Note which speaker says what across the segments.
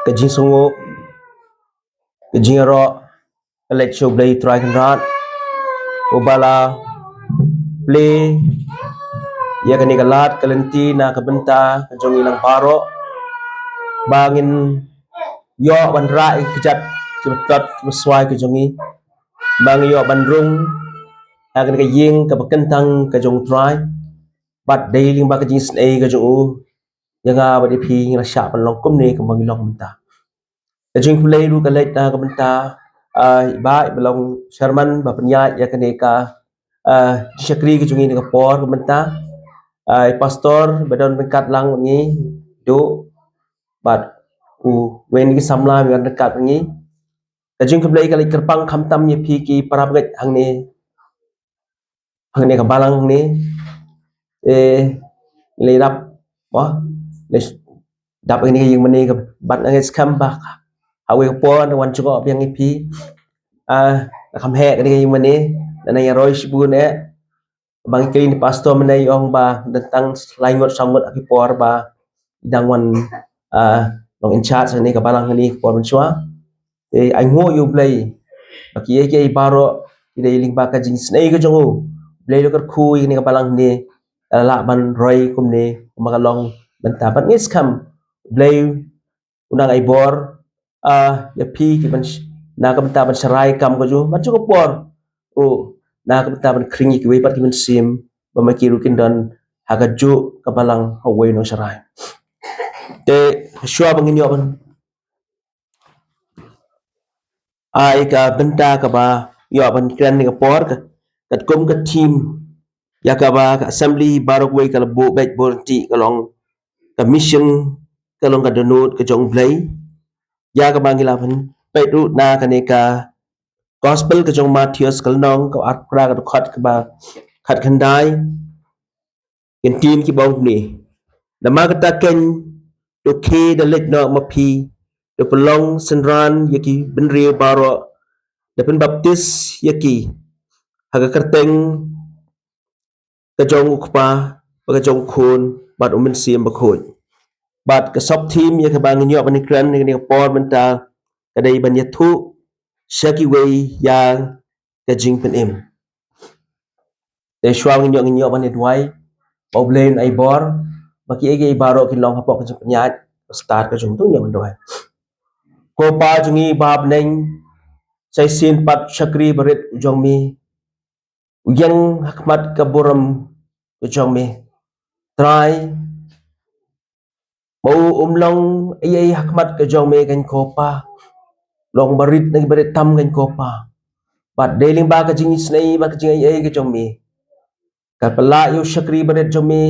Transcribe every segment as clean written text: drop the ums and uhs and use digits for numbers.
Speaker 1: Kajing sungu, kajing ro, kalek show play try kan rat, ubala play, ya kani kalat kalenti na kabenta kajong ilang paro, bangin yo ban rai kejat cepat sesuai kajongi, bang yo ban rung, akan kajing kabakentang kajong try, bat daily ba kajing snai kajong yang apa di pi ngrasya pan longkum ni kembang long menta. Kajing play ru kalek na kabenta ba belong Sherman ba penyat ya kaneka syakri kejungi ni kapor kabenta pastor badon dekat lang ni do bat wen ki samla dengan dekat ni kajing play kalek kerpang khamtam ye pi ki parabget hang ni kabalang ni le dap wah le dap ini yang meni ke bat ngai skam ba awe po na wan chuko yang ipi kam he ni yang meni na yang roy sibun bang kini pastor menai ong ba tentang langot sangot aki por ba dang wan long in charge ni kabalang ni por menchua ai ngo you play baki ye baro ide ling ba ka jing snai ka jongu play lo kar khu ni kabalang ni la ban roy kum ni magalong benta bat ngis kam play unang ai bor ya pi ki ban na ka benta ban serai kam ko ju man cukup por na ka benta ban kringi ki we pat ki ban sim ba ma ki rukin dan haga ju kabalang hawe no serai te shua bangin yo ban ai ka benta ka ba yo ban kran ni ka por ka kat kum ka team ya ka ba ka assembly barok we ka bo bet bol ti ka long ka mission ka long ka donut ka jong play ya ka bangila ban pe ru na ka ne ka gospel ka jong Matthias kal nong ka at pra ka khat ka ba khat khandai ken team ki bong ni nama ka ta ken to ke da let no ma pi to pelong senran yaki benri baro da pen baptis yaki haga kerteng ka jong ukpa ka jong khun bat umin sim ba khoi bat ka sop team ya ka bangin yo ban kran ni por menta ka dai ban yathu shaki wei ya ka jing pen im te shwang nyo ban dwai oblen ai bor baki ai baro ki long hapok ka nyat start ka jong tu nyo ban dwai ko pa jungi bab neng sai sin pat shakri barit jong mi yang hakmat kaburam jong mi try mau umlong ai hakmat ka jong mi kan ko pa long barit nang barit tam kan ko pa pat deling ba ka jing snai ba ka jing ai ka jong mi ka pala yo shakri barit jong mi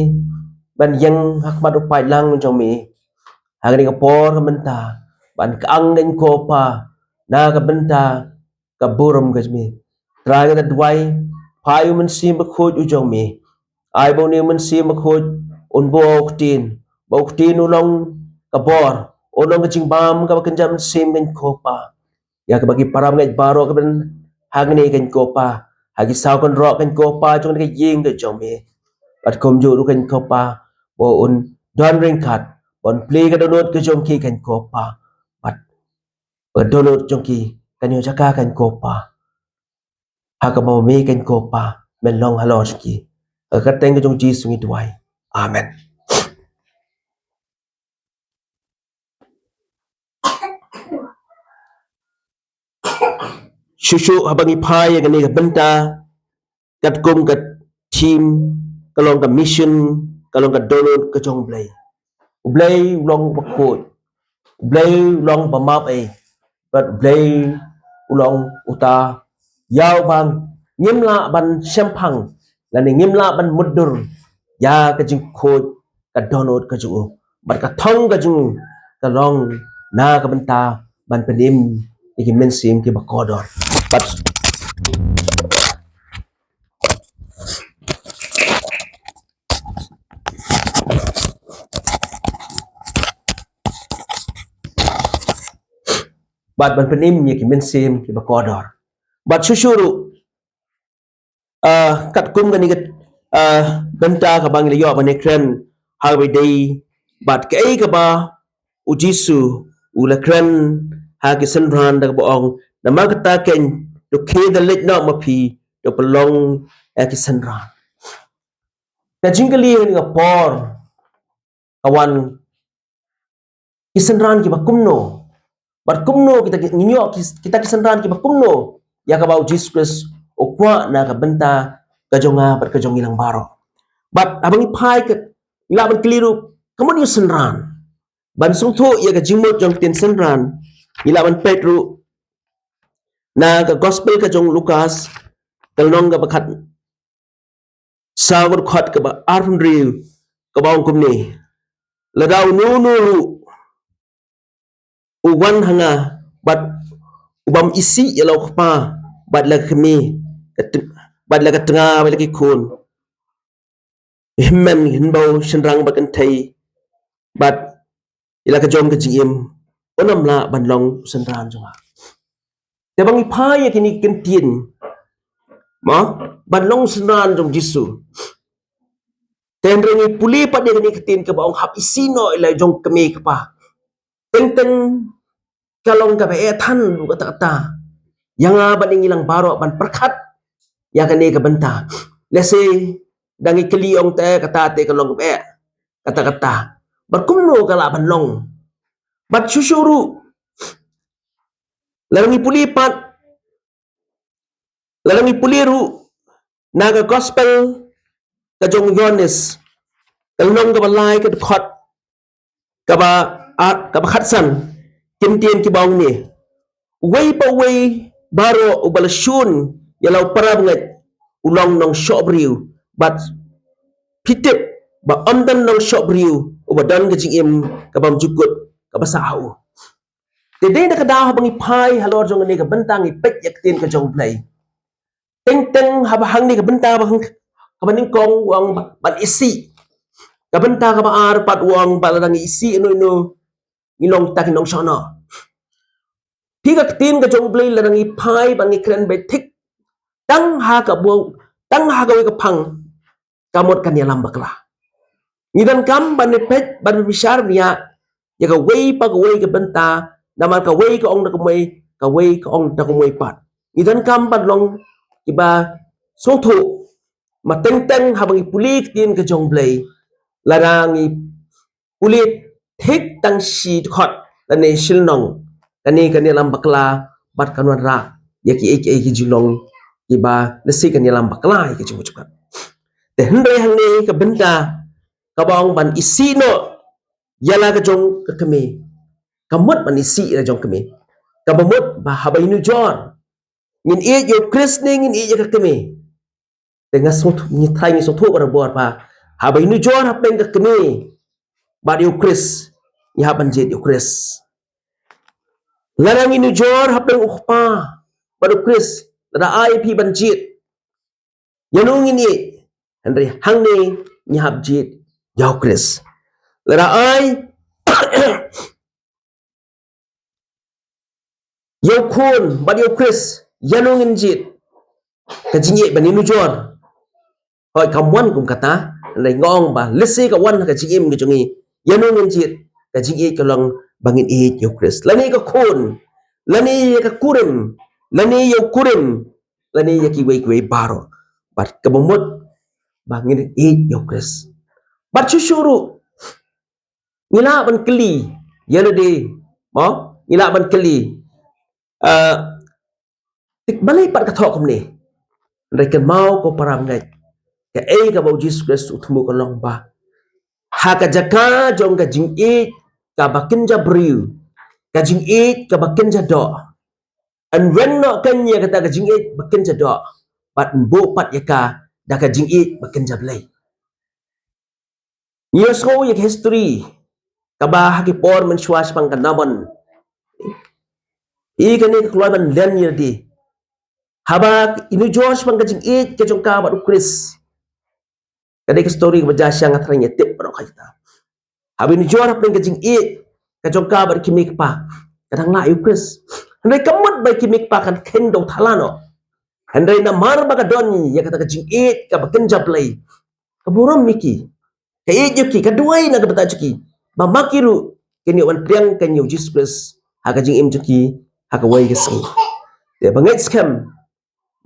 Speaker 1: ban yang hakmat upai lang jong mi hang ka por ka menta ban ka ang kan ko pa na ka benta ka buram ka mi try ka dwai payu men sim ba khoj u jong mi ai bo ni men sim ba khoj un bo tin ulong ka bor ulong ka jing bam ka kan jam sim kan ko pa ya ka bagi param ngai baro ka ben hang ni kan ko pa hagi sao kan ro kan ko pa jong ka ying ka jong mi bat kom ju ru kan ko pa bo un don ring kat bon play ka donut ka jong ki kan ko pa bat donut jong ki kan yo jaka kan ko pa haka mo mi kan ko pa men long halos ki ka teng ka jong ji sungi tuai amen shushu habangi pai ya ni ka benta kat kum kat team kalong ka mission kalong ka donut ka jong blay long bakot blay long pamap but blay ulong uta yaw bang ngimla ban sempang lan ngimla ban mudur ya ka jing khot ka donut ka ju bat ka thong ka ju ka long na ka benta ban penim iki mensim ki bakodor bat ban penim iki mensim ki bakodor bat sushuru kat kum gani kat benta ka bang yo ban ekren how day bat kai ka ba ujisu ula kran ha ki senran da boong na magata ken do ke da let na mapi do pelong ki senran na jinggali ni nga por kawan ki senran ki bakumno bat kumno kita nginyo kita ki senran ki bakumno ya ka bau Jesus o kwa na ka benta kajonga bat kajong ilang baro bat abang ipai ke ilaban keliru kamu ni senran ban sung tho ya ka jingmot jong tin senran ilaban Pedro na ka gospel ka jong Lucas kalnong ka bakat sagot khat ka ba arfun riu ka baong kumni ladaw nunuru uwan hanga bat ubam isi yalaw pa bat lag kami bat lag tanga bat lagi kun himmen hinbaw shenrang bat kantai bat ila ka jom ka jim onam la banlong shenran jonga te bang ipai kini kentin ma banlong shenran jong jisu tenrengi puli pat dia kini ketin ke baong hap isino ila jong kami kapa teng kalong ka be than lu kata yang baning ilang baro ban perkat ya kani ka benta lese dangi keliong te kata te kalong be kata berkumno kala banlong bat susyuru larangi puliru naga gospel ka jong Yohanes kalnong ka balai ka khot ka ba khatsan kimtien ki baong ni way baro ubalasyun yalaw parab ngat ulong nong shobriu bat pitip ba amdan nong shobriu ubadan ka jingim ka bam jukut ka basao Today na kadaho bang ipai halor jong ni ka bentang ipet yaktin ka jong play teng habahang ni ka benta bahang kabaning kong wang ban isi ka benta ka baar pat wang baladang isi ino ilong takinong sono Tiga tin ka jong play ladang ipai bang ikren betik tang ha ka wi ka pang kamot kan yalam bakla ngidan kam ban pet ban bishar niya ya ka way pa ka way ka benta namal ka way ka ong na kumay ka way ka ong na kumay pat ngidan kam ban long iba soto mateng habang ipulik tin ka jong play ladang ipulit hik tang si khot lane silnong kani yalam bakla bat kanwan ra yaki ki julong iba nasi kan yalam bakla ki cukup te hendai hangne ka benda ka baong ban isino yala ka jong ka kami kamut ban isi la jong kami ka bamut ba habaynu jor ngin e yo krisne ngin e ka kami dengan sot ni thai ni sotu bara bor pa habaynu jor hapen ka kami ba yo kris ni haban jet yo kris larang inu jor hapen ukpa ba yo kris la ai pi ban jet yanung ini Andre hangne nyahap jit yau kris lara ai yau kun bad yau kris yanung in jit ka jinye baninu jor hoi kamwan kum kata lai ngong ba lisi ka wan ka jingim ka jongi yanung in jit ka jinye ka lang bangin i yau kris lani ka kun lani ka kurim lani yau kurim lani yaki wei baro bat kabumut bangin i yau kris bat susyuru ngila ban keli yelo de mo ngila ban keli tik balai pat ka thok ni rekan mau ko parang ngai ka ka bau Jesus Christ utmu ko long ba ha ka jaka jong ka jing e ka bakin ja briu ka jing e ka bakin ja do an wen no kan ye kata ka jing e bakin ja do pat bo pat ya ka da ka jing e bakin ja blai years ko ye history kaba haki por men swas pang kanamon i kani keluar ban len yedi haba inu George pang kajing it ke jong ka ba Chris kadai ke story ba jasya ngatranya tip ba kaita haba inu George pang kajing it ke jong ka ba kimik pa kadang la yu Chris handai kamut ba kimik pa kan kendo thalano handai na mar ba ka don ya kata kajing it ka ba kenja play kaburam miki ka it yuki ka duai na ka bata chuki ba makiru kenyo wan priang kenyo Jesus Christ haka jing im jaki haka wai ka sing te bangai scam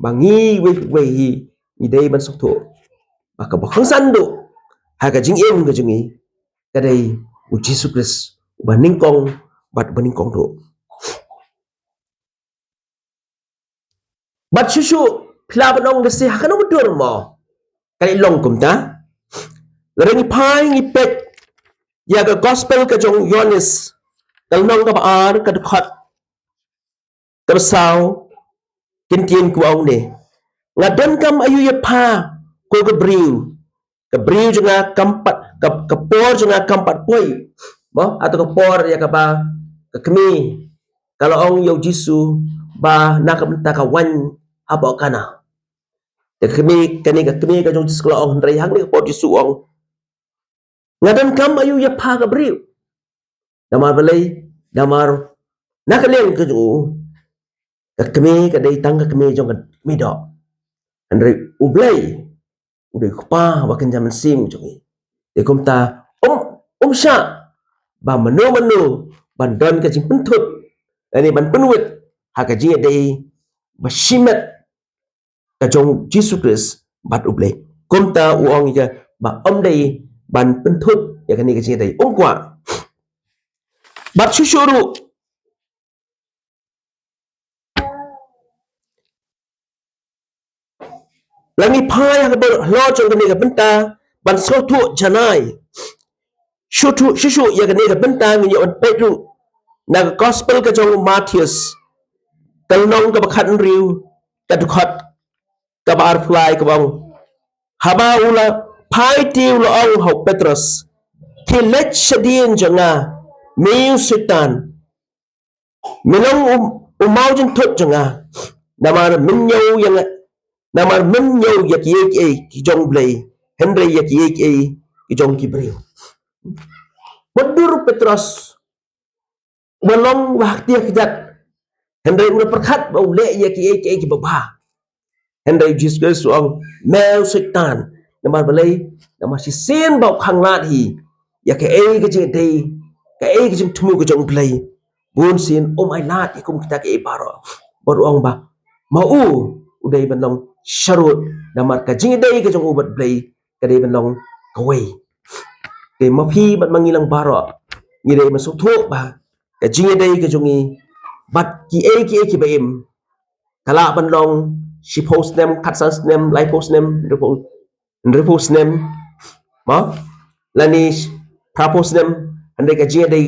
Speaker 1: bangi wei hi ni dei ban sok tho baka ba khang san do haka jing im ka jingi kadai u Jesus Christ ba ning kong bat ba ning kong do bat shushu phla ba nong de se haka no dur mo kai long kum ta ring pai ngi pet ya ga gospel ka jong Yohanes kal nong ka ba ar ka khat ka sao kin tien ku ong ne ngadan kam ayu ya pa ko ka briu jonga kampat ka por jonga kampat poi mo atau ka por ya ka ba ka kmi kalau ong yo jisu ba nakam ta ka wan abo kana ka kmi ka kmi ka jong jisu kalau ong rai hang ni ka por jisu ong ngadan kam ayu ya pa ka briu damar balai damar nakaleng ka jo ka kmi ka dai tang ka kmi jong ka kmi do andre ublai udah kupa wakin zaman sim jongi de komta sha ba manu ban don ka jing pentut ani ban penwit ha ka jing dei ba shimet ka jong Jesus Christ bat ublai komta uong ya ba dei ban pentut ya kan ni ka jing dei kwa bat shushuru langi phai ha ba lo jong ka ni ka benta ban so thu janai shushu ya kan ni ka benta ngi on pedru na gospel ka jong Matthews kalnong ka bakhat riu ka dukhat ka bar fly ka bang haba ula phai tiu lo ong ho Petrus ki let shadien janga meu sitan minong umaujin thot janga namar minyo yang namar minyo yak yek ki jong blay Henry yak yek ki jong ki breu Wadur Petrus walong wakti kijat Henry una perkhat bau le yak yek ki baba Henry Jesus Christ suang mel setan namar balai namar si sen bau khang lat hi ya ke ke jing dei ke jing thumu ke jong play bun sin ai lat ikum kita ke baro ong ba mau udai ban long sharut namar ka jing dei ke jong ubat play ka dei ban long kawai ke mapi bat mangilang baro ni dei masuk thu ba ka jing dei ke jongi bat ki ba em kala ban long she post them cut sans them like post them repost them ma lani propose them ande ka jing dei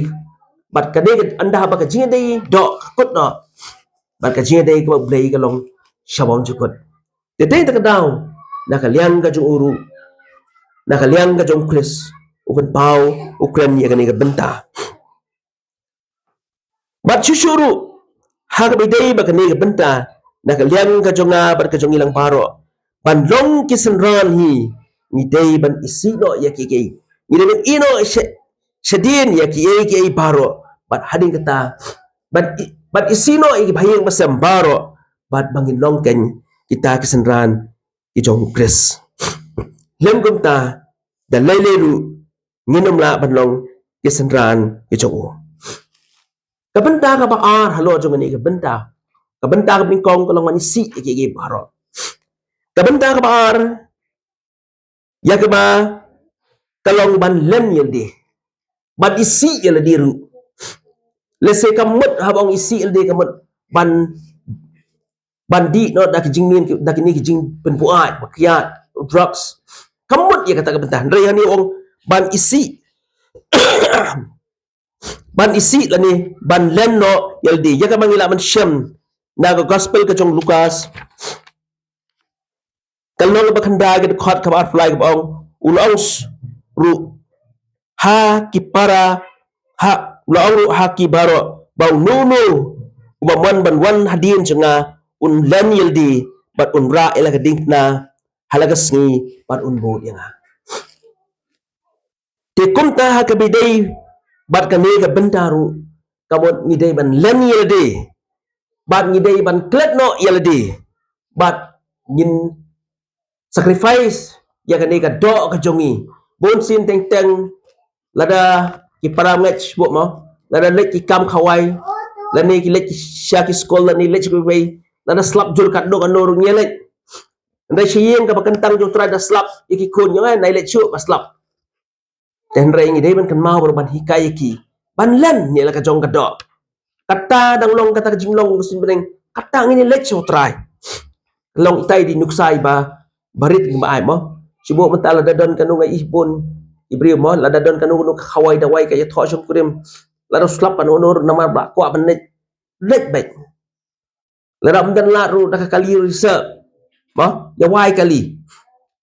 Speaker 1: bat ka dei anda ba ka jing dei do kut no bat ka jing dei ko blei ka long shabon jukut de dei ta ka daw na ka liang ka jung uru na ka liang ka jung Chris ukan pau ukran ya ka ni ka benta bat shushuru ha ka bidei ba ka ni ka benta na ka liang ka jonga bat ka jong ilang paro ban long kisan ran hi ni dei ban isi no ya ki ke ni dei ino shadin ya ki paro bat hading kata bat isino i bahing basam baro bat bangin long ken kita kisan ran ki jong Chris lem kum ta da leleru nginom la ban long kisan ran ki jong kabenta ka ba ar halo jong ni kabenta ka bin kong ko long si ki baro kabenta ka ba ar ya ka ba kalong ban lem yelde ban isi yelde diru lese kamut habang isi yelde kamut ban bandi no dak jingmin dak ni jing penpuat makiat drugs kamut ya kata kabenta ndre hani ong ban isi ban isi lani ban lem no yelde ya ka mangila man shem na gospel ka jong Lucas kalno ba khanda ga khat khabar fly ga ong ulong ru ha ki para ha ulong ru ha ki baro bau nunu ba man ban wan hadin janga un len yildi bat un ra ila ka ding na halagas ni bat un bo yanga te kumta ha ka bidei bat ka ne ga bentaru kamot ni dei ban len yildi bat ni dei ban klet no yildi bat nin sacrifice ya ka ne ka do ka jongi bon sin teng teng lada ki para ngach bu mo la lek ki kam khawai la ni ki lek sya ki skol la ni lek ki wei la slap jul kat do anor nyelek ndai shiyeng ka bakantang jo try da slap iki kun yang nai lek chu ba slap dan rai ngi dei ban kan mau ban hikai ki ban len ni la ka jong ka do kata dang long kata jinglong sin beng kata ngini lek chu try long tai di nuksai ba barit ngi ba ai mo sibo mentala dadon kanu ngai ibun ibri mo la dadon kanu nu khawai da wai ka ya tho shum kurim la do slap an onor nama ba kwa ban lek bet la ram dan la ru da ka kali research mo ya wai kali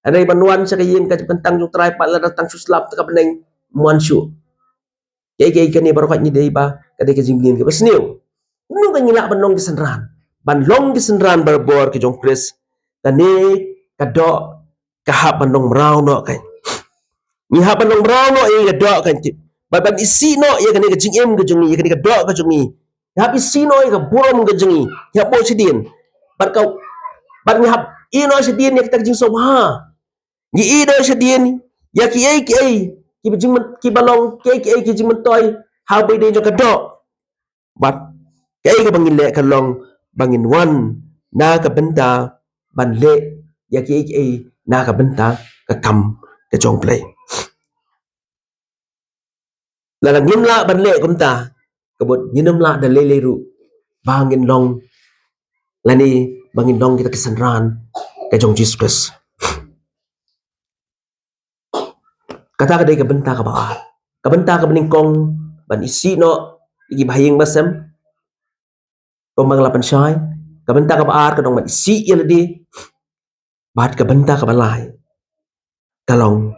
Speaker 1: anai banuan sa kayin ka kantang yung try pa la datang suslap ta kapneng muan syu kay kani barokat ni dei ba kadai ka jimlin ka basniu nu ka ngila banong gisenran ban long gisenran barbor ki jong kris kani kado kahap banong mrau no kay ni hap banong mrau no i kado kan ti ban isi no ya kani ka jingem ka jongi ya kani ka do ka jongi hap isi no ka burom ka jongi ya po sidin ban kau ban ni hap ino sidin ya kita jing so ha ni ido sa din ya ki bijing ki balong ki jing mentoy how by day jo kado but ka bangin le kalong bangin wan na ka benta ban le ya ki na ka benta ka kam ka jong play la la ngim la ban le kumta kabut nyinum la da le ru bangin long lani bangin long kita kisanran ka jong Jesus Christ kata ka day ka benta ka ba kabenta ka beningkong ban isi no igi bahayeng basem kong mang lapan syai kabenta ka baar kadong ban isi yaladi bat kabenta ka balay kalong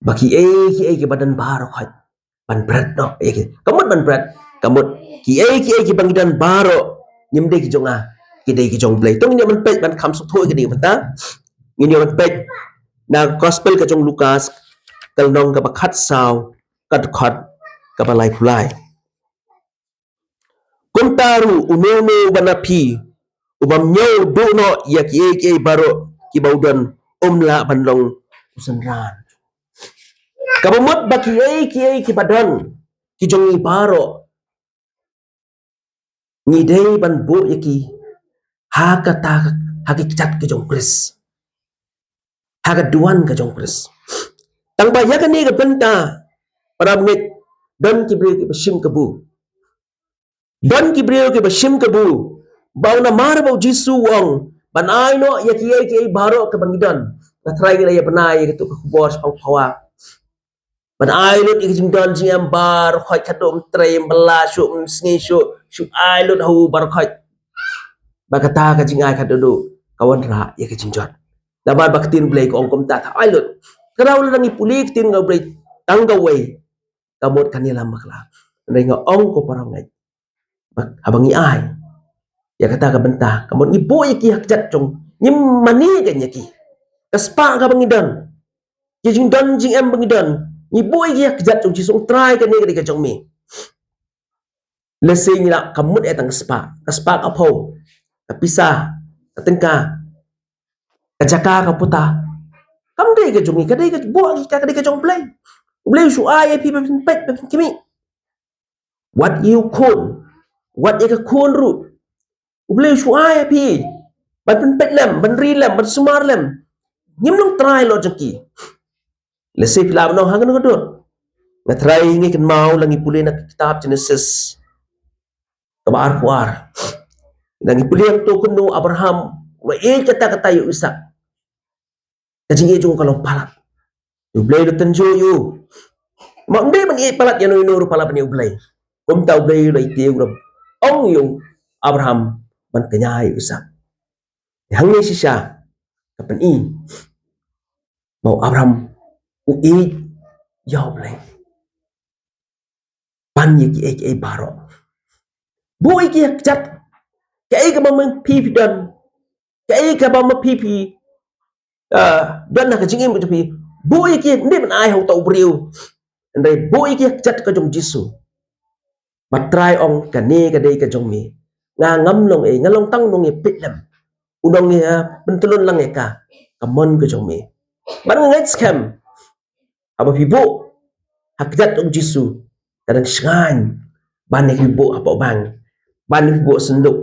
Speaker 1: baki ki badan baro khat ban bread no kamut ban bread kamut ki bangidan baro nyimde ki jonga ki dei ki jong blay tong nyaman pet ban kam sok thoi ki dei banta ngin yo pet na gospel ka jong Lukas kalnong ka bakhat saw kat khat ka balay phulai kuntaru unono banapi ubam nyaw dono yak baro ki baudan umla banlong usanran kabumot ba ki badan ki jongi baro ni dei ban bu yaki hakata hakikat ki jong kris haga duan ka jong kris tang ba yakan ni ka benta para ngit don ki bre ki bashim kabu don ki bre ki bashim kabu bau na mar bau jisu wong ban ai no yaki baro ka bangidan na try nila ya banai gitu ka kubor sa pawa ban ai lut ikijing don jing bar khoi kadom trem bala shu sngi shu ai lut hu bar khoi bakata ka jing ai kadodo kawan ra ikijing jot dabar baktin blay ko ongkom ta ai lut karaw lang ipulik tin nga blay tangga way kamot kanila makla ndai nga ong ko parang ngai abang i ai ya kata ka benta kamot ni boy ki hakjat chong nyim mani kanya ki kaspa ka bangidan jing don jing em bangidan ni boy ki hakjat chong chisong try ka ni ka chong mi lesing la kamut etang kaspa ka pho kapisa katengka kajaka ka puta kam dei ka jongi kadai ka bo ka kadai ka jong play shu ai pi pet kimi what you kun what you kun ru Ublay shu ai pi ban pet lem ban ri lem ban sumar lem nyim nong try lo jaki le se pila no hangan ko do na try ngi kan mau langi puli na kitab Genesis kabar kuar langi puli ang to kuno Abraham wa kata yu Isak kajing ejong kalong palat ublay do tanjo yu ma ndi man palat yan no ru palat ni ublay kum ta ublay lo iti ug ong yung Abraham man kanya yu Isak hangi siya kapan mau Abraham yaw blay pan ki baro bu ki jat ka mamang pipi dan ka mamang pipi dan na ka jingim ko pi bu ki ndi man ai ho tau briu ndai bu ki jat ka jong jisu matrai ong ka ne ka dei ka jong mi nga ngam long ngalong tang nong pitlam unong bentulun lang ka kamon ka jong mi ban ngai scam aba pibo hakjat ong Jisu kadang sngan ban hibo apa bang ban hibo senduk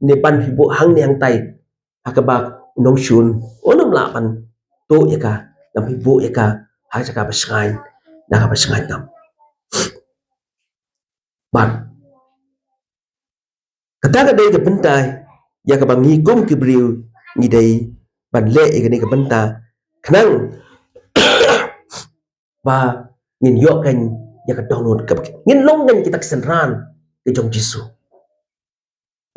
Speaker 1: ni ban hibo hang ni hang tai hakabak nong shun onam la pan to yaka nam hibo yaka ha jaka basngan na ka basngan nam ban kata ka dei ka bentai ya ka bang hikum kibriu ni dei ban le ka ni ka benta kenang ba ngin yo kan ya ka download ka ngin long ngan kita kesenran ke jong Jisu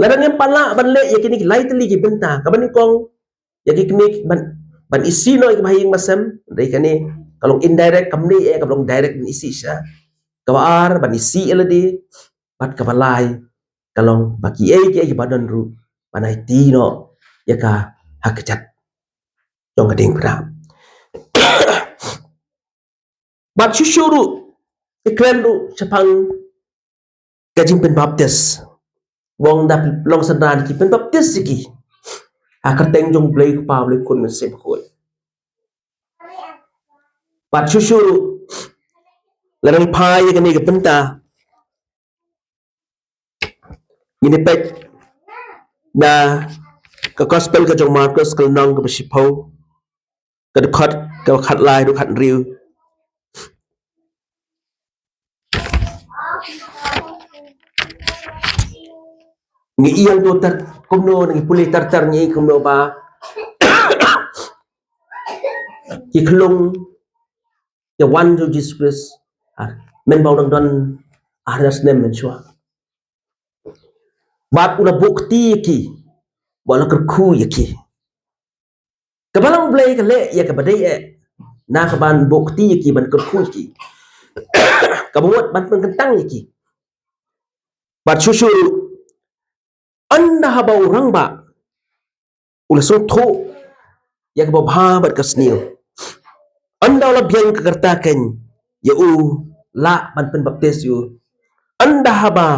Speaker 1: ladang yang pala ban le ya kini lai teli ki benta ka ban kong ya ki kini ban isi no ki bahing masam dei kani kalong indirect kamni kalong direct ban isi sya ka ban isi eladi bat ka balai kalong baki ki badan ru banai ti no ya ka hakjat jong ka ding pra bat syusyuru iklan ru sapang gajing pen baptis wong da long sandan ki pen baptis ki akarteng jong blai pa blai kun men sem khol bat syusyuru larang pai ka ni ka penta ini pek na ka gospel ka jong Marcus kal nong ka basipo ka khat lai du khat riu ngi iyang do tar kumno ngi puli tar ngi kumno ba ki klung ya wan jo Jesus Christ men bau dang don aras nem men chua bat ula bukti ki wala kerku yaki kabalang blai ka le ya ka badai na ka ban bukti yaki ban kerku yaki kabuat ban kentang yaki bat susu anda habau orang ba ula so tho ya ka babha bat kasnil anda ula biang kegertakan ya la ban pen baptis yu anda haba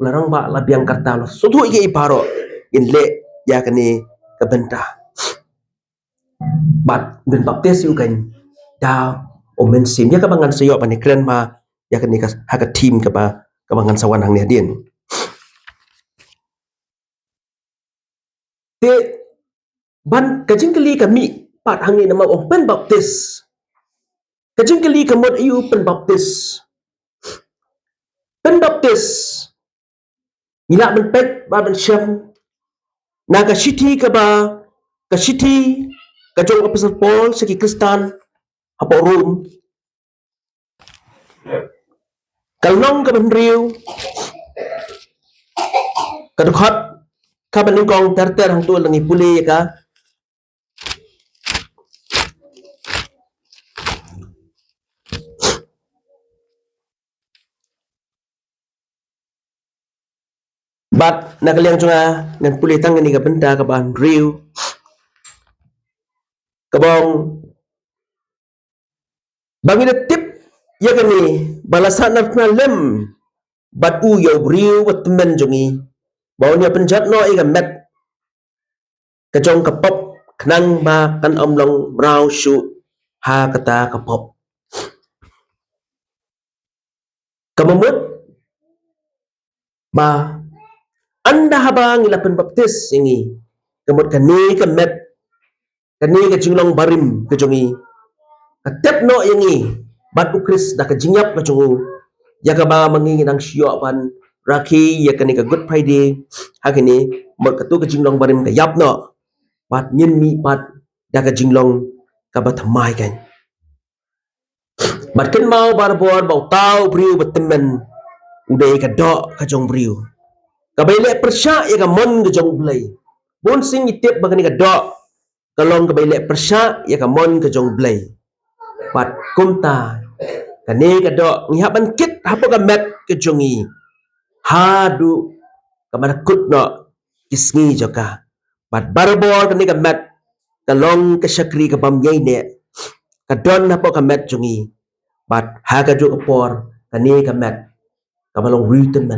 Speaker 1: larang ba la biang karta lo so tho iki iparo in le ya kani kabenta bat ben baptis yu kan da o men sim ya ka bangan sayo pan kren ma ya kani ka haka team ka ba ka bangan sawan hang ni hadin te ban kajing kali kami pat hang ni nama oh pen baptis kajing kali kamot ayu pen baptis nila ben pet ba ben syam na ka city ka ba ka city ka jong apostle Paul segi Kristan apa Rom kalong ka ben riu ka dukhat ka ben kong ter hang tu langi puli ka bat nakaliang chunga ngan puli tang ni ka benda ka ban riu kabong bangina tip ya kani balasan na lem bat u yo riu wat men jongi bawnya penjat no iga met kajong kapop knang ba kan omlong brow shu ha kata kapop kamamut ba anda habang ilapan baptis ingi kamut kani ka met kani ka jinglong barim kajongi katep no ingi bat ukris da ka jingyap ka jongu ya ka ba mangi nang syo pan raki ya kani ka good friday hakini mak katu ka jinglong barim ka yap no pat nyin mi pat da ka jinglong ka ba thamai kan bat ken mau bar bor bau tau briu betemen udai ka do ka jong briu ka baile persya ya ka mon ka jong blai bon sing itip bagani ka do kalong ka baile persya ya ka mon ka jong blai pat kumta kani ka do ngihaban kit hapo ka met ka jongi hadu ka manakut no kisngi joka pat barbor kani ka met kalong ka syakri ka bamyay ne kadon hapo ka met jongi bat haga jo kapor kani ka met kabalong written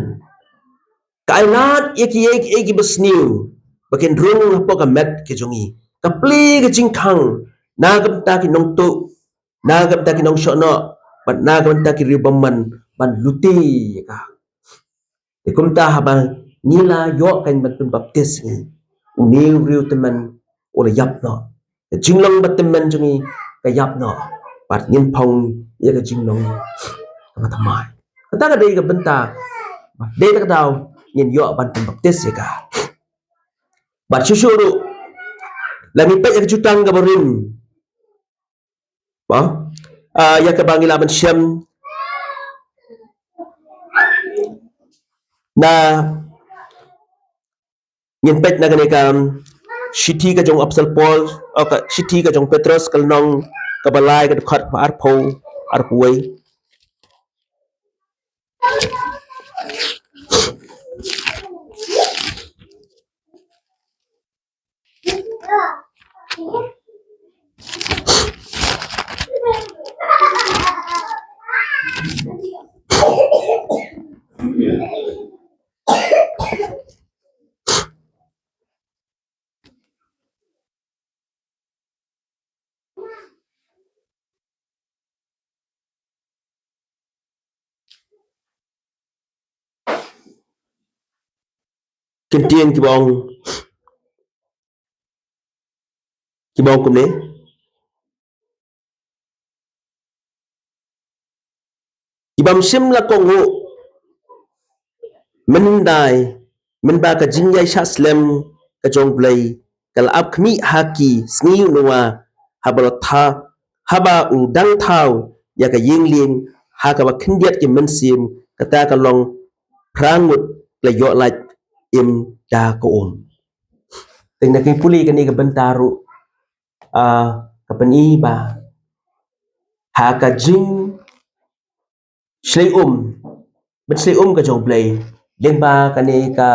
Speaker 1: kailat iki besniu bakin rung hapo ka met ke jongi kapli ke jingkang nagam ta ki nong tu nagam ta ki nong shono bat na ka benta ki riu baman ban luti ka te kumta haba ngila yo kan ban pen baptis ni uniu riu teman ola yap no jinglong bat teman jungi ka yap no bat ngin phong ya ka jinglong ka tamai kata ka dei ka benta dei ka daw ngin yo ban pen baptis ka bat susuru lagi pa ya jutang ka barin ba ya ka bangila ban syam na ngin pet na gani kam Shithi ka jong Apsal Paul ka Shithi ka jong Petrus kalnong kabalay ka khat pa arpo arpuai kentien kibong kumne kibam sim la kongo mendai menba ka jingjai sha slem ka jong blai kal ap khmi haki sngi nuwa habal tha haba u dang thau ya ka yingling ha ka ba khindiat ki mensim kata ka long prangut la yo like im da ko ting na ki puli ka ni ka bentaru ka pani ba ha ka jing shlei bên sli ka jong play lên ba ka ni ka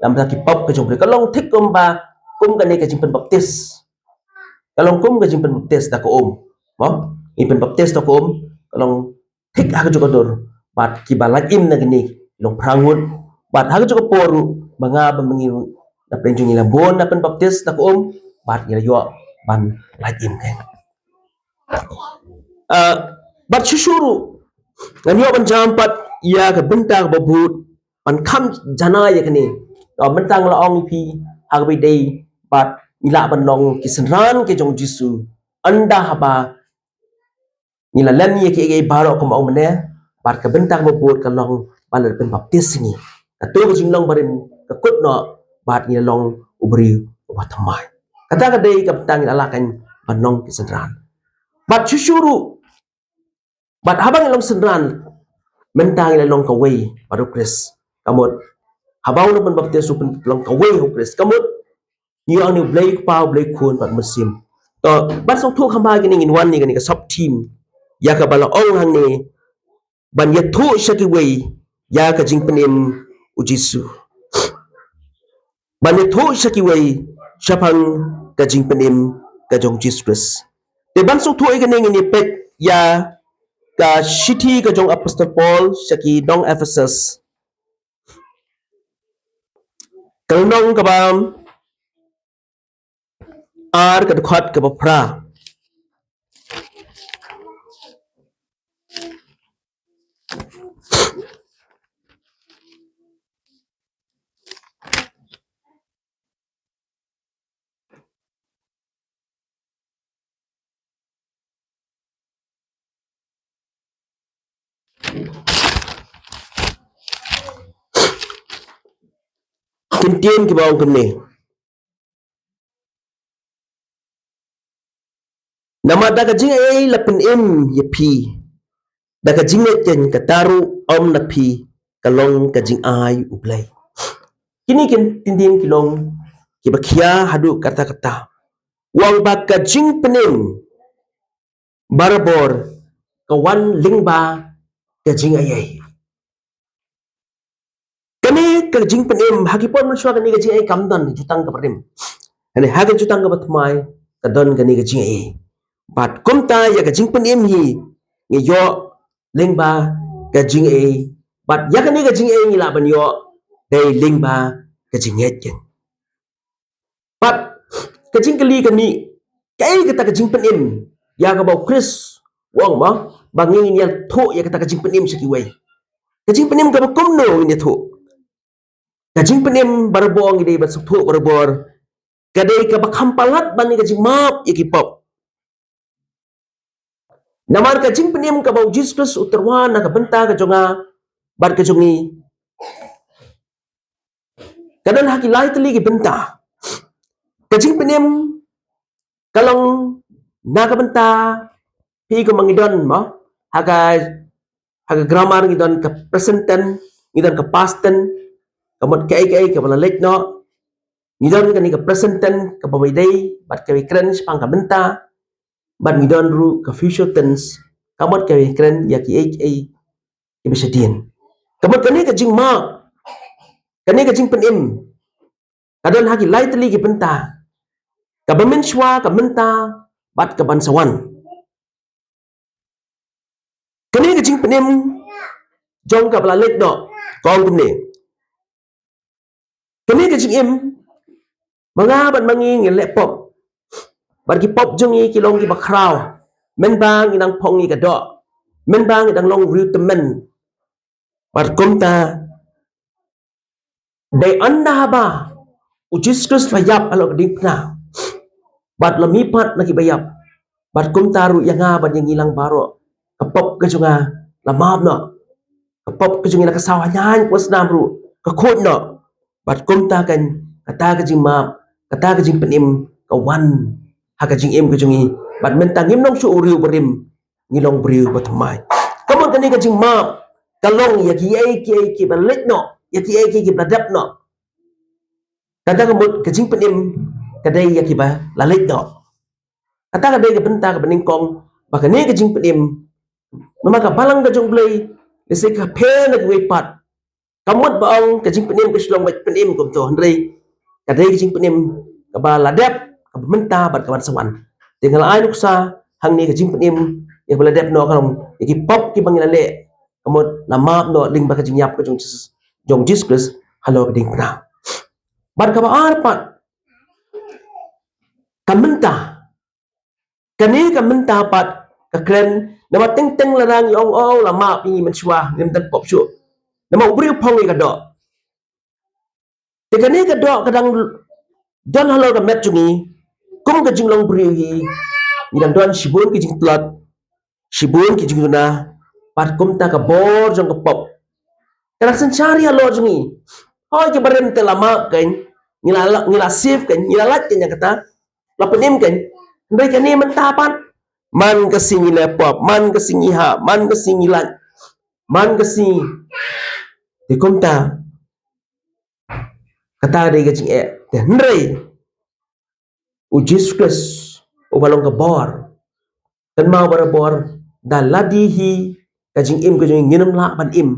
Speaker 1: làm ra ki pop ka jong play ka long thích ba ka ni ka jing pen baptis ka long ka jing pen baptis ta ko mo i pen baptis ta ko ka long thích ha ka jong dor bat ki balak im na gini long prangun bat ha ka jong poru banga ba mangi na pen jong ila bon na pen baptis ta ko bat ila yo ban lak im kai bat shushuru ngan yo ban jampat ya ka benta ka babut ban kham jana ya kani bentang la ong pi ha bi dei bat ila ban long ki sanran ke jong jisu anda haba ngila len ye ki ge baro ko mau mene bat ka bentang babut ka long ban pen baptis ni ka to ko jing long barim ka kut no bat ngila long ubri ba thamai kata ka dei ka bentang ala kan ban long ki sanran bat shushuru bat habang long sanran mentang ila long kaway baru Chris kamot habaw na pan baptis so long kaway ho Chris kamot ni ang ni blake pa blake kun pat musim to bat so thu khama gini in one ni gani ka sub team ya ka bala ong hang ni ban ya thu shaki way ya ka jing penim ujisu ban ya thu shaki way shapang ka jing penim ka jong Jesus te ban so thu gani ni pet ya ka Shithi ka jong Apostle Paul shaki dong Ephesus kalnong ka bam ar ka khat ka pra kentien ki bawang kene nama daga jing ai lapin im ye pi daga jing ken ka taru om na pi kalong ka jing ai ublai kini ken tindin kilong ki bakhia hadu kata kata wang ba ka jing penim barabor ka wan lingba ka jing ai kani ka jing penim hakipon man shwa kani ka jing ai kamdan jutang ka parim ani hagan jutang ka batmai ka don kani ka jing ai bat kumta ya ka jing penim hi ngi yo lingba ka jing ai bat ya kani ka jing ai ngi la ban yo dei lingba ka jing ai ken bat ka jing kali kani kai ka ta ka jing penim ya ka bau Chris wong mo bangin ya tho ya kata kajing penim sekiwai kajing penim ka kumno ini tho kajing penim barbong ide bat tho barbor kadai ka bakampalat bani kajing map ikipop namar kajing penim ka bau Jesus uterwana ka benta ka jonga bar ka jongi kadan haki lai teli ki benta kajing penim kalong naga benta pi ko mangidon mo haga haga grammar ngidon ka present tense ngidon ka past tense kamot ka balalek no ngidon ka ni ka present tense ka pamaydey bat ka kren pang ka benta bat ngidon ru ka future tense kamot ka kren ya ki bisa dien kamot kani ka jing ma kani ka jing penim kadon haki lai teli ki benta ka bamin shwa ka benta bat ka bansawan kani ka jing penim jong ka balalek no kong kumne kani ka jing im mga ban mangi ngele pop bar ki pop jongi ki long ki bakraw men bang inang pongi ka do men bang idang long riu temen bar kumta day anda ba ujis Kristus bayap alo kading na bat lamipat na kibayap bat kumta ru yang nga bat yang ilang baro kapop ka junga lamab no kapop ka jungi nakasawanyan kwas namru kakod no bat kumta kan kata ka jing map kata ka jing penim kawan haka jing im ka jungi bat mentang im nong su uriu berim ngilong beriu batumai kamon kani ka jing map kalong ya ki balik no ya ki badap no kata kamot ka jing penim kadai ya ki ba lalik no kata kadai ka benta ka bening kong baka ni ka jing penim mama ka balang ka jong blay lesi ka pe na pat kamot baong ka jing penim ka silong bat penim kom to handrei kadai ka jing penim ka ba ladap ka benta bat ka ban sawan tinggal ay nuksa hang ni ka jing penim ya baladap no karom iki pop ki bangilale kamot lamap no ling ba ka jing yap ka jong Jesus halo ka ding pra bat ka ba arpat kamenta kani kamenta pat ka kren nama teng larang yong lama pi menswa nim tan pop su nama ubri pong ka do te kani ka do kadang don halo ka met jungi kum ka jing long bri hi ngidan don shibun ki jing plot shibun ki jing na pat kum ta ka bor jong ka pop kadang sencari halo jungi hoy ke barem te lama kan ngila save kan ngila lat kan yang kata lapenim kan ndai kani mentapan man kasingi lepop man kasingi ha man kasingi lat man kasingi di kumta kata dei ka jing te ndai u Jesus u balong ka bor kan mau bor da ladihi ka jing im ka jing nginum la ban im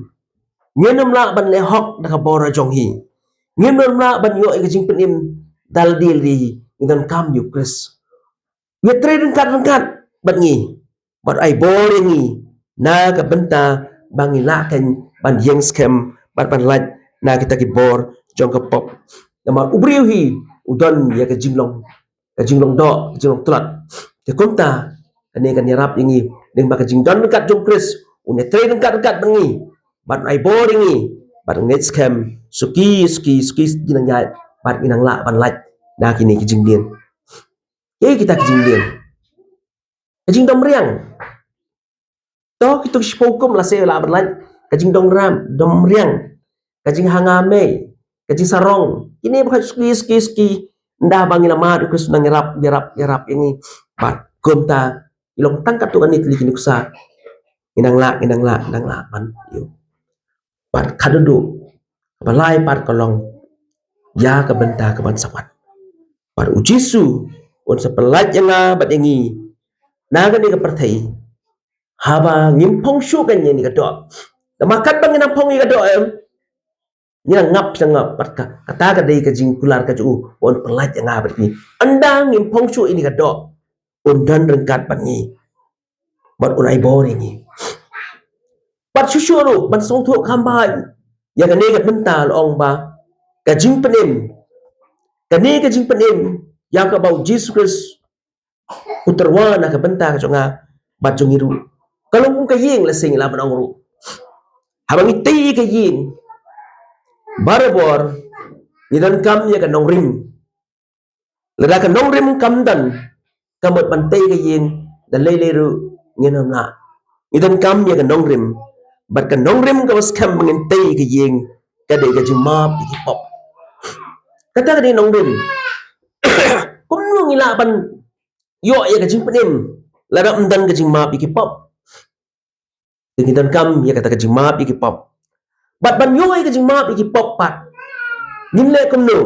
Speaker 1: nginum la ban le hok da ka bor jong hi nginum la ban yo ka jing penim dal dil di ngan kam yu Kris we tre rengkat ban ngi bat ai bor ngi na ka benta bangi la kan ban yang scam ban laj na kita ki bor jong ka pop nama ubriu hi udon ya ka jinglong do jinglong tulat ke kumta kani kan yarap ingi deng ba ka jingdon kat jong Kris une tre rengkat bangi ban ai bor ngi ban net scam suki jinang yai ban inang la ban laj na kini ki jingdien kita ki jingdien kajing dom riang to kita spokum la se la berlan kajing dom ram dom riang kajing hangame kajing sarong ini bukan ski ndah bangi lama du sunang yarap ini bat kumta ilong tangkat tu kan itli kini kusa inang la ban yo bat kadudu balai pat kolong ya ka benta ka ban sawat par ujisu on sepelat yang bat ingi naga ni ka perthai haba ngimpong shu kan ni ka do makan bang nang pong ka do ni ngap sangap patka kata ka dei ka jing kular ka ju on pelat yang abet ni andang ngimpong shu ini ka do on dan rengkat bangi bat unai boring ni bat syusyuru ban song thu kambai ya ka ne ka benta ong ba ka jing penim ka jing penim ya ka bau Jesus Kristus uterwana ka benta ka jonga bat jong iru kalau kung kayeng la sing laban ang ru habang iti kayeng barabor nidan kam ya ka nong rim lada ka nong rim kam dan kamot bantay kayeng dan layru nginam na nidan kam ya ka nong rim bat ka nong rim ka was kam mangintay kayeng kadai ka jimap ikipop kata ka di nong rim kung nung ilaban yo ya ka jimpenim lada umdan ka jimap ikipop nidan kam ya kata ka jimap ikipop bat ban yo ya ka jimap ikipop pat nimle kumno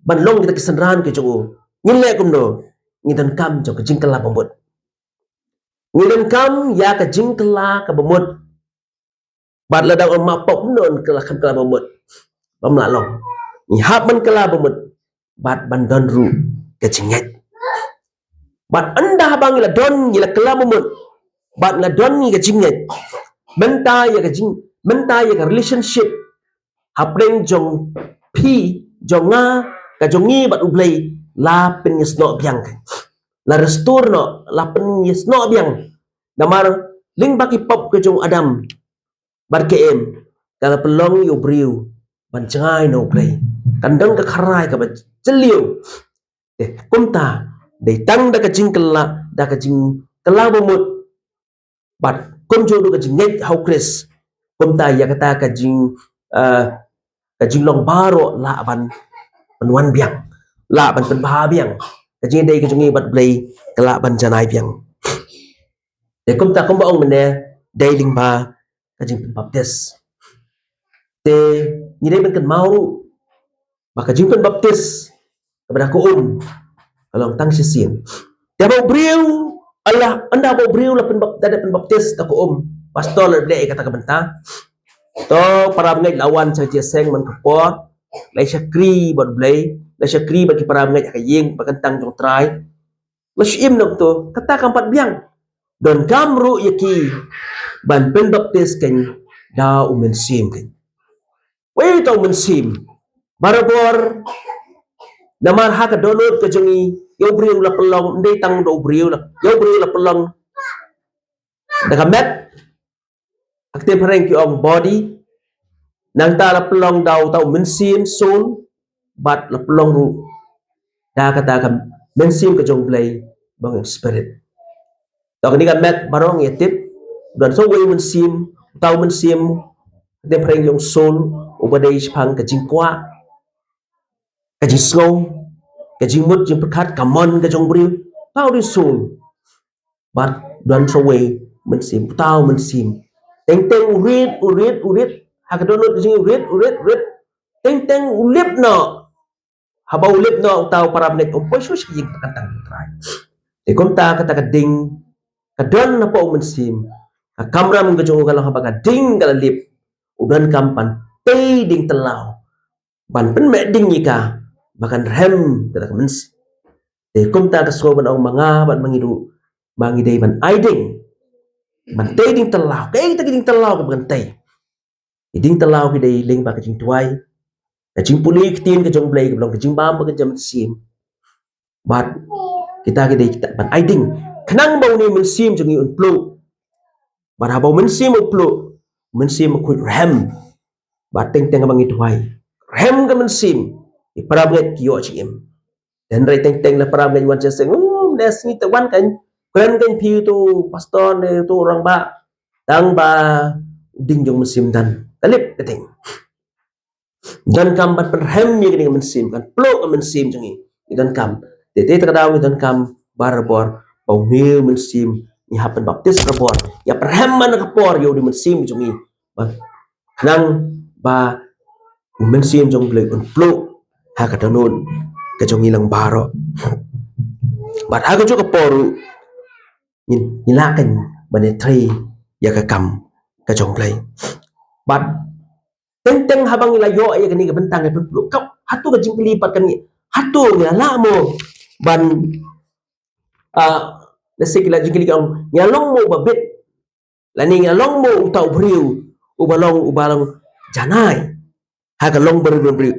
Speaker 1: ban long kita kesenran ke jogo nimle kumno nidan kam jo ka jingkala pamut nidan kam ya ka jingkala ka pamut bat ladang ma pop non kala kan kala pamut pamla long ni hab man kala pamut bat ban don ru ka jinget bat anda habang ila don ila kala pamut bat la don ni ka jinget menta ya ka jing menta ya ka relationship hapreng jong pi jong nga ka jong ngi bat ublay la pen yesno biang la restore no la pen yesno biang damar ling baki pop ke jong adam bar ke em kala pelong yo briu ban changai no play kandang ka kharai ka ba cheliu kumta de tang da ka jing kala da ka jing kala bomut bat konjo do ka jing net how chris kumta ya kata ka jing long baro la ban wan biang la ban pen ba biang ka jing dei ka jing bat play kala ban janai biang de kumta kumba ong mene dei ling ba ka jing pen baptis te ni dei ben kan mau maka jing pen baptis kepada ko kalau tang sisien dia mau briu Allah anda mau briu la pen baptis ta ko pastor le kata ka benta to para ngai lawan sa chia seng man ko lai syakri bot blay lai syakri bagi para ngai ka yeng pakantang jong trai la shim nok to kata ka empat biang don kamru yaki ban pen baptis kan da umen sim kan wei to umen sim barabor namar ha ka download ka jongi yo briu la pelong ndei tang do briu la yo briu la pelong daga met akte pareng ki ong body nang ta la pelong daw ta umen sim soul bat la pelong ru da kata ka men sim ka jong blay bang spirit to ni ka met barong yetip dan so wei men sim taw men sim de pareng yung soul ubadai pang ka jingkwa ka jisngong ka jingmut jing perkat kamon ka jong briu taw di soul bat dan so wei men sim taw men sim teng teng urit ha ka donut jing urit teng teng ulip no haba ulip no taw para nek umpoy sus jing kantang try e konta kata ka ding ka don na po men sim ka kamram ka jong ka lang haba ka ding ka lip udan kampan pay ding telaw ban pen me ding ika bahkan rem kata ka mens e konta ka so ban ong mga ban mangidu mangi dei ban aiding ban tay ding telaw kay ta ding telaw ka ban tay ding telaw ki dei ling ba ka jing tuai ka jing puli kitin ka jong blay ka blong ka jing bam ka jam sim bat kita ki dei kita ban aiding kanang bau ni men sim jong i unplu bat ha bau men sim uplu men sim ku rem bat teng teng bang i tuai rem ka men sim i parablet ki yo chim dan rai teng teng la parablet wan seng nes ni ta wan kan kren kan pi tu pastor ne tu orang ba tang ba ding jong mesim dan kalip keteng dan kam bat perhem ni dengan mesim kan plok mesim jong i dan kam te te ta daw dan kam barbor bau new mesim ni happen baptis barbor ya perhem man ka por yo di mesim jong i nang ba mesim jong blek un plok ha ka tanun ka jong ilang baro bat ha ka jo ka poru nilakan bane tri ya ka kam ka jong play bat teng teng habang ila yo ay kani ka bentang ka puluk kau hatu ka jing lipat kani hatu ya lamo ban let's say kila jing kang nyalong mo babit lani nyalong mo utau briu ubalong janai ha ka long briu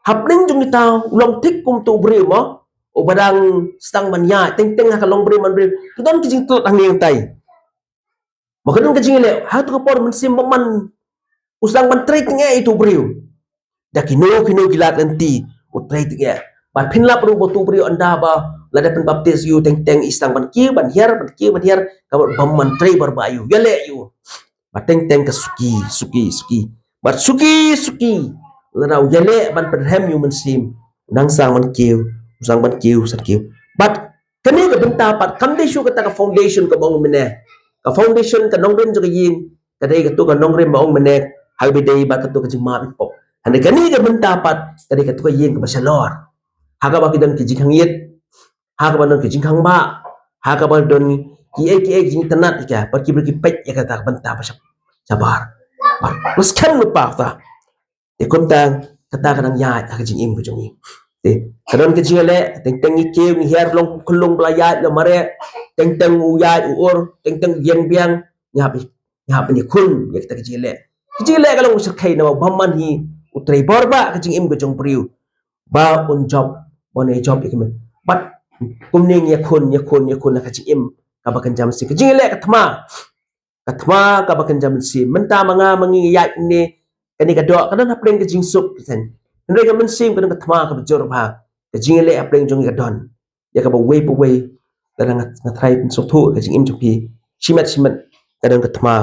Speaker 1: hapling jung tao long tik kum tu briu mo o badang stang man ya teng ha kalong bri man bri don ki jing tot ang yang tai makadon ka jing le ha to por man sim man usang man trai ting itu bri da kino gilat nanti o trai ting ban phin lap ru bo tu bri anda ba lada pen baptis you teng istang ban ban hiar ka bam man trai bar ba you yale you bateng ka suki bat suki lerau yale ban perhem you man sim nang sang man kiu usang ban kiu sat kiu but kani ka benta pat kamde shu kata ka foundation ka bong mene ka foundation ka nongren jo yin ka dei ka tu ka nongren bong mene halbi dei ba ka tu ka jima bi pop hande kani ka benta pat kani ka tu ka yin ka basalor haga ba kidan ki jikhang yet haga ba don ki jikhang ba haga ba don ki jing tanat ka par ki pet ya kata ka benta ba sabar mas kan lupa ta te kontang kata kanang ya ka jing im ko jongi te kadon ke jingale teng ke ni her long kulung belayat lo mare teng u ya ur teng yang biang nyapi ni kun ya kita ke jingale kalau usir kai na bamman hi utrei borba ke jing im ko jong priu ba un job one job ikme but kumning ya kun na ka jing im ka bakan jam si ke jingale ka thma ka bakan jam si menta manga mangi ya ni kani ka do kadon hapren ke jing sup sen ndre ka men sim kadon ka thma ka bjor ba ke jing le hapren jong ka don ya ka ba way kadang na thrai pin sok thu ka jing im chupi simat kadon ka thma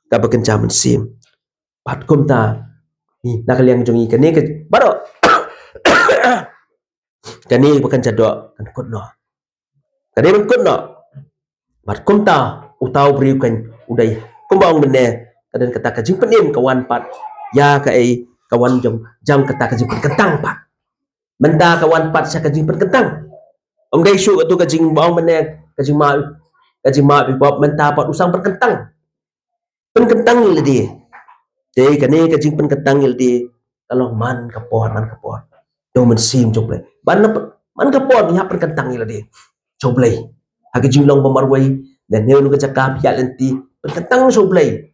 Speaker 1: ka bakan jam sim pat kum ta ni na ka liang jong i kani ka baro kani bakan jado kan kut no kani man kut no mat kum ta utau briu kan udai kumbang mene kadang kata ka jing penim kawan pat ya ka kawan jam kata ka jing kentang pat menda kawan pat sa ka jing kentang om dai shu tu ka jing bang mene ka jing ma bi pop menta pat usang kentang le di te ka ne ka jing kentang le di kalau man ka por do man sim jong le man ka por ni ha kentang le di choblei ha ka jing long bamarwai dan ne nu ka jakap ya lenti kentang choblei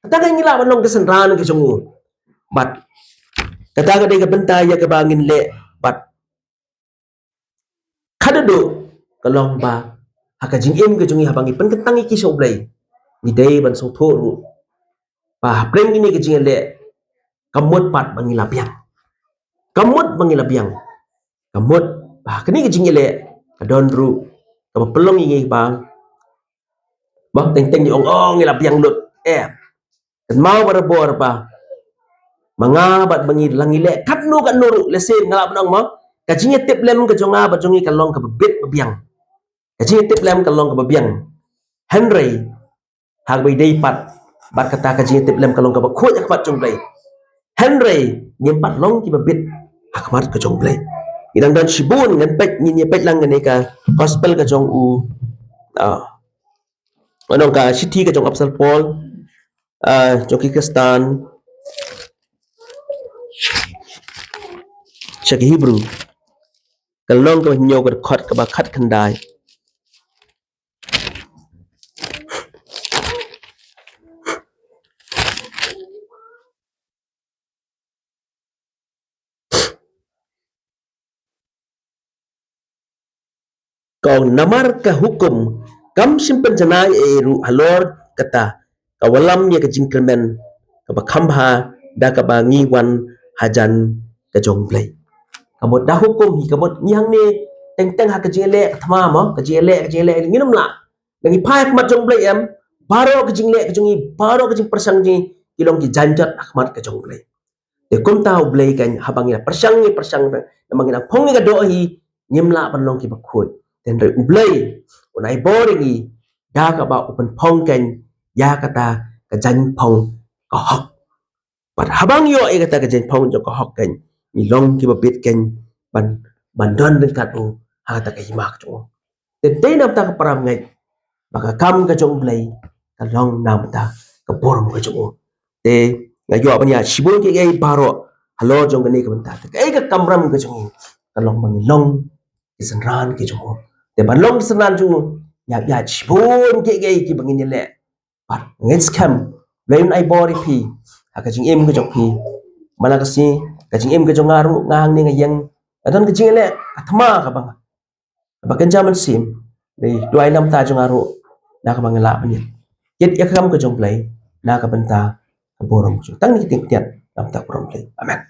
Speaker 1: kata ngila manong kesenran ke jongu but kata ka benta ya ke bangin le but kada do kalong ba haka jing im ke jongi habangi pen kentang iki soblai ni dei ban so thoru ba pleng ini ke jing le kamut pat bangila biang kamut ba kini ke jing le kadon ru ka pelong ingi bang ba teng ni ong ngila biang lut kan mau berbor ba mga bat bangi langile kat nu kan nuru lesin ngalap nang mo kajing tip lem ka jonga ba jongi kalong ka bit biang kajing tip lem kalong ka biang henry hag bay day pat bat kata kajing tip lem kalong ka ba khoj akmat jong play henry nyem pat long ki ba bit akmat ka jong play idang dan shibun ngan pet ni pet lang ngane ka gospel ka jong u anong ka city ka jong apsal paul joki kristan Cek Hebrew kalong ka nyo ka khot ka ba khat khandai kau namar ka hukum kam simpen janai ru halor kata kawalam ya ka jingkermen ka ba khambha da ka ba ngiwan hajan ka jong play kamot da hukum hi kamot nyang ni teng ha ka jele thama mo ka jele nginum la ngi phai mat jong play em baro ka jingle ka jongi baro ka jing persang ji kilong ki janjat akmat ka jong play de kum tau play kan habang ya persang namang ina phongi ka do hi nyimla ban long ki ba khoi den re ublay unai boring i da ka ba open phong kan ya kata ka jan phong ka hok pat habang yo e kata ka jan phong jo ka hok kan ni long ki ba bit kan ban don den kat u ha ta ka himak jo de de nam ta ka param ngai baka kam ka jong play ka long nam ta ka bor mo ka jo de ngayo ban ya shibun ki ai baro halo jong ka ni ka ban ta ka ai ka kamram ka jong ka long mang long isan ran ki jo de ban long sanan ju ya chibun ki bangin le pat ngin scam leun ai body pi ka jing em ka jok pi mala ka si ka jing em ka jong ngaru ngang ni ngayang adon ka jing le athma ka bang Bakan zaman sim dei duai lam ta jong aro na ka mangala ni yet yakam ka jong play na ka benta ka borom tang ni ting tian lam ta borom play amen